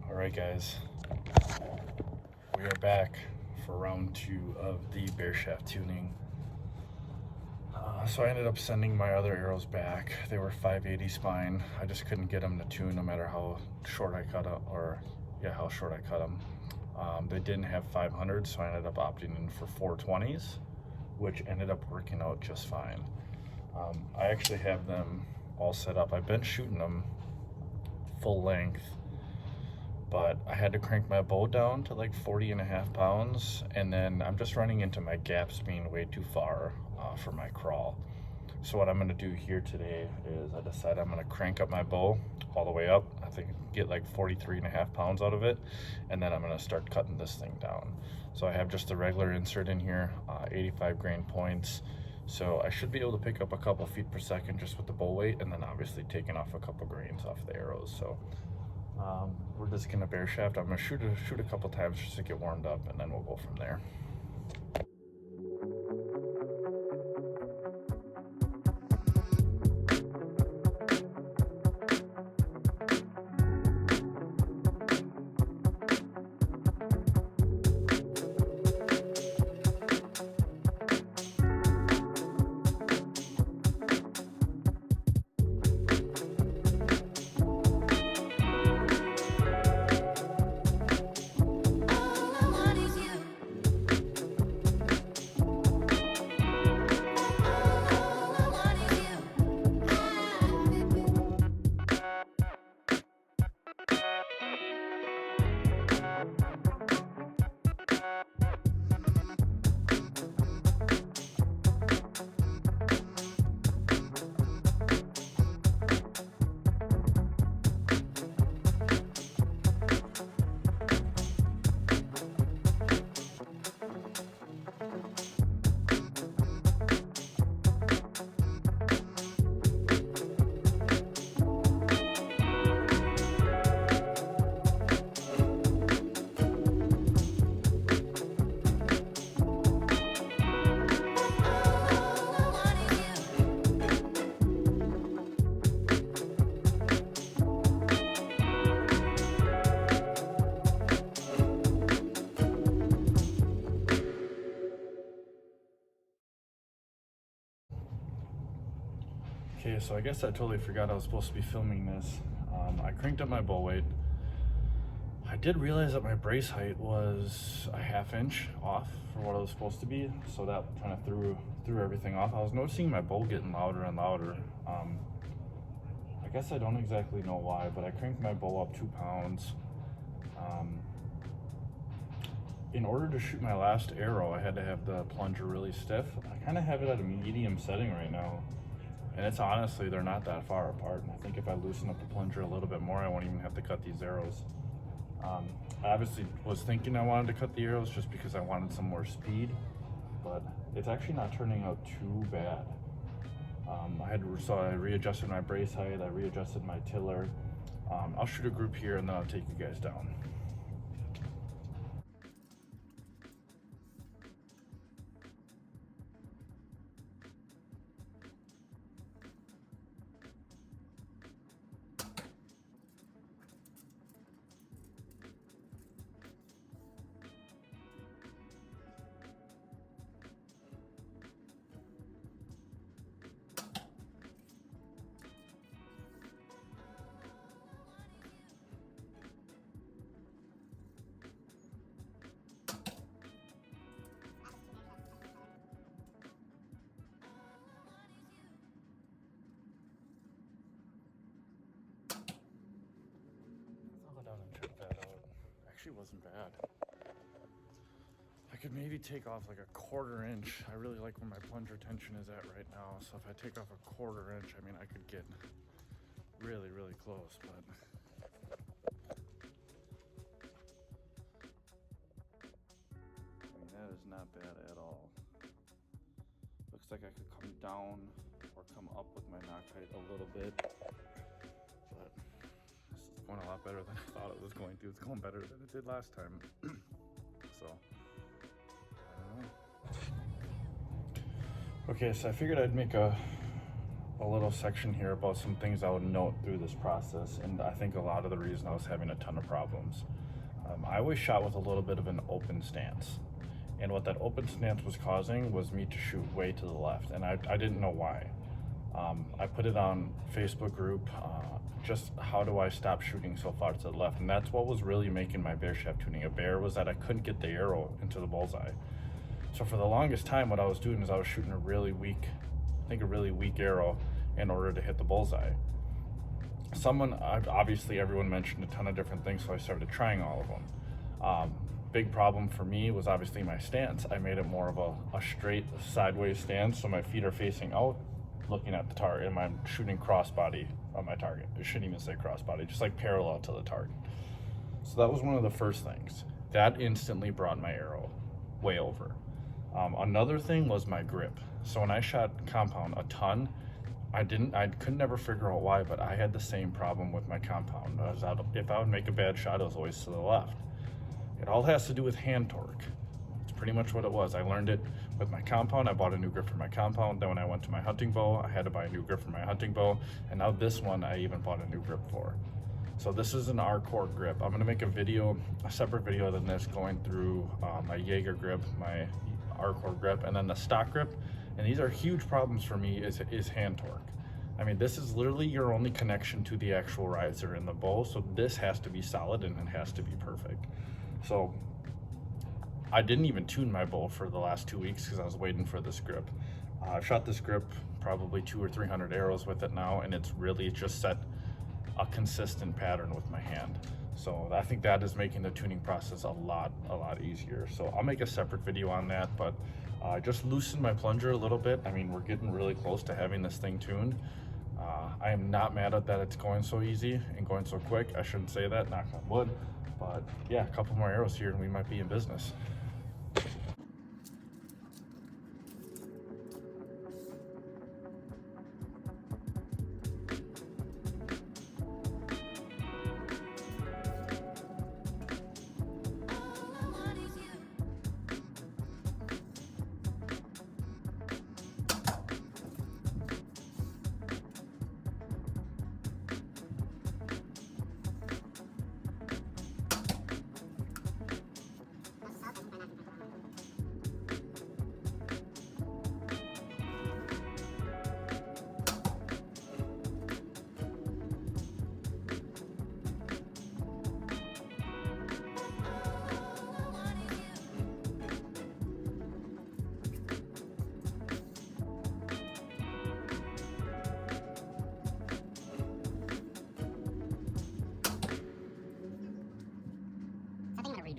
Alright guys, we are back for round 2 of the Bareshaft tuning. So I ended up sending my other arrows back. They were 580 spine. I just couldn't get them to tune no matter how short I cut them, how short I cut them. They didn't have 500, so I ended up opting in for 420s, which ended up working out just fine. I actually have them all set up. I've been shooting them full length, but I had to crank my bow down to like 40.5 pounds, and then I'm just running into my gaps being way too far for my crawl. So what I'm going to do here today is I decided I'm going to crank up my bow all the way up. I think I can get like 43.5 pounds out of it, and then I'm going to start cutting this thing down. So I have just a regular insert in here, 85 grain points. So I should be able to pick up a couple feet per second just with the bow weight, and then obviously taking off a couple grains off the arrows. So we're just gonna Bareshaft. I'm gonna shoot a couple times just to get warmed up, and then we'll go from there. Okay, so I guess I totally forgot I was supposed to be filming this. I cranked up my bow weight. I did realize that my brace height was a ½ inch off for what it was supposed to be, so that kind of threw everything off. I was noticing my bow getting louder and louder. I guess I don't exactly know why, but I cranked my bow up 2 pounds. In order to shoot my last arrow, I had to have the plunger really stiff. I kind of have it at a medium setting right now. And it's honestly, they're not that far apart. And I think if I loosen up the plunger a little bit more, I won't even have to cut these arrows. I obviously was thinking I wanted to cut the arrows just because I wanted some more speed, but it's actually not turning out too bad. So I readjusted my brace height, I readjusted my tiller. I'll shoot a group here and then I'll take you guys down. Actually wasn't bad. I could maybe take off like a 1/4 inch. I really like where my plunger tension is at right now, so if I take off a 1/4 inch, I mean, I could get really, really close, but I mean, that is not bad at all. Looks like I could come down or come up with my nock height a little bit, but this is going a lot better than I thought it was going to. It's going better than it did last time. So, I don't know. Okay, so I figured I'd make a a little section here about some things I would note through this process, and I think a lot of the reason I was having a ton of problems. I always shot with a little bit of an open stance, and what that open stance was causing was me to shoot way to the left, and I didn't know why. I put it on Facebook group, just how do I stop shooting so far to the left, and that's what was really making my Bareshaft tuning a bear, was that I couldn't get the arrow into the bullseye. So for the longest time, what I was doing is I was shooting a really weak arrow in order to hit the bullseye. Obviously everyone mentioned a ton of different things, so I started trying all of them. Big problem for me was obviously my stance. I made it more of a straight sideways stance, so my feet are facing out, looking at the target, and I'm shooting crossbody on my target. I shouldn't even say crossbody, just like parallel to the target. So that was one of the first things. That instantly brought my arrow way over. Another thing was my grip. So when I shot compound a ton, I could never figure out why, but I had the same problem with my compound. If I would make a bad shot, it was always to the left. It all has to do with hand torque. It's pretty much what it was. I learned it with my compound. I bought a new grip for my compound. Then when I went to my hunting bow, I had to buy a new grip for my hunting bow. And now this one, I even bought a new grip for. So this is an R-Core grip. I'm gonna make a separate video than this, going through my Jaeger grip, my R-Core grip, and then the stock grip. And these are huge problems for me is hand torque. I mean, this is literally your only connection to the actual riser in the bow, so this has to be solid and it has to be perfect. So I didn't even tune my bow for the last 2 weeks because I was waiting for this grip. I've shot this grip probably 200 or 300 arrows with it now, and it's really just set a consistent pattern with my hand. So I think that is making the tuning process a lot easier. So I'll make a separate video on that, but just loosen my plunger a little bit. I mean, we're getting really close to having this thing tuned. I am not mad at that it's going so easy and going so quick. I shouldn't say that, knock on wood. But yeah, a couple more arrows here and we might be in business.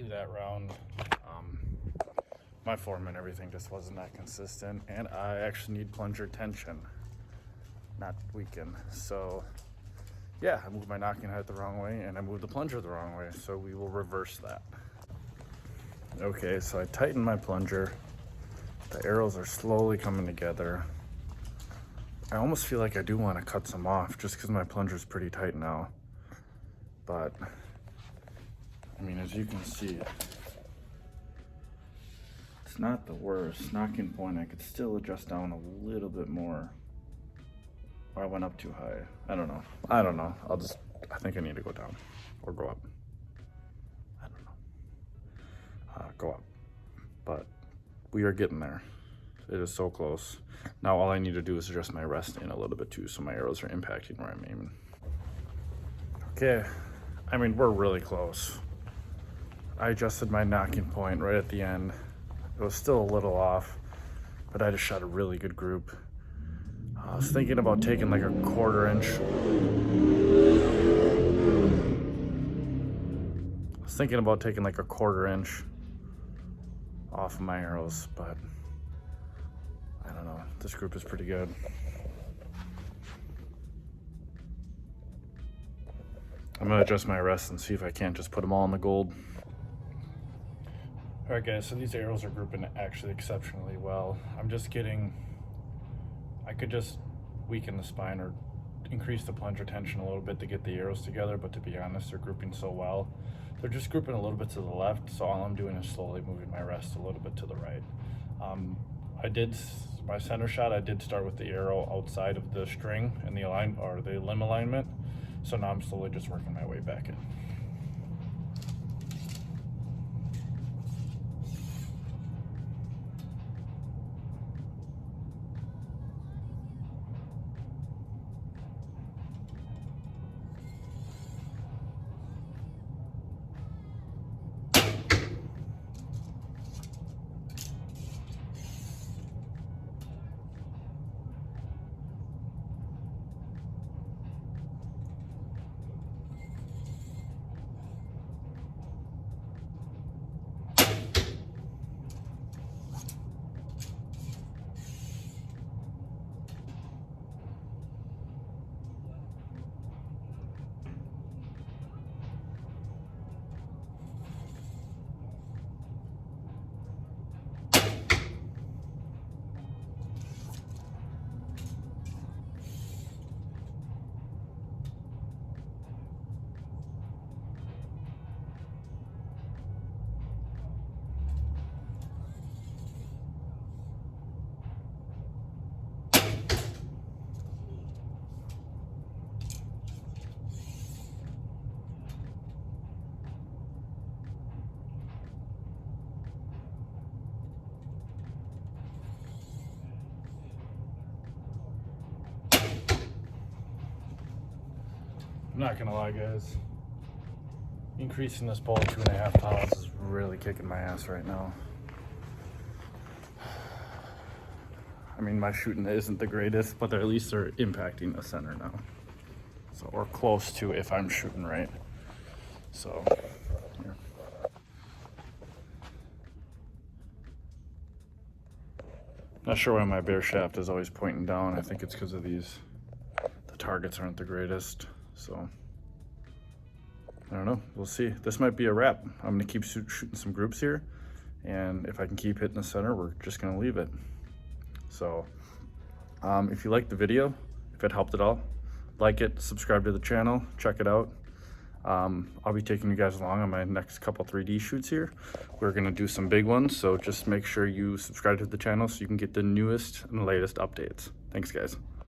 That round, my form and everything just wasn't that consistent, and I actually need plunger tension, not weaken. So yeah, I moved my knocking head the wrong way and I moved the plunger the wrong way, so we will reverse that. Okay, so I tightened my plunger. The arrows are slowly coming together. I almost feel like I do want to cut some off just because my plunger is pretty tight now, but I mean, as you can see, it's not the worst. Knocking point, I could still adjust down a little bit more. Or I went up too high. I don't know. I think I need to go down or go up. I don't know. Go up. But we are getting there. It is so close. Now all I need to do is adjust my rest in a little bit too, so my arrows are impacting where I'm aiming. Okay, I mean, we're really close. I adjusted my knocking point right at the end. It was still a little off, but I just shot a really good group. I was thinking about taking like a 1/4 inch. I was thinking about taking like a 1/4 inch off of my arrows, but I don't know. This group is pretty good. I'm gonna adjust my rest and see if I can't just put them all in the gold. All right guys, so these arrows are grouping actually exceptionally well. I could just weaken the spine or increase the plunger tension a little bit to get the arrows together, but to be honest, they're grouping so well. They're just grouping a little bit to the left, so all I'm doing is slowly moving my rest a little bit to the right. I did my center shot, I did start with the arrow outside of the string and the limb alignment. So now I'm slowly just working my way back in. I'm not gonna lie, guys. Increasing this bow 2.5 pounds is really kicking my ass right now. I mean, my shooting isn't the greatest, but at least they're impacting the center now. So, or close to if I'm shooting right. So, here. Not sure why my Bareshaft is always pointing down. I think it's because of these. The targets aren't the greatest. So, I don't know. We'll see. This might be a wrap. I'm going to keep shooting some groups here. And if I can keep hitting the center, we're just going to leave it. So, if you liked the video, if it helped at all, like it, subscribe to the channel, check it out. I'll be taking you guys along on my next couple 3D shoots here. We're going to do some big ones. So just make sure you subscribe to the channel so you can get the newest and latest updates. Thanks, guys.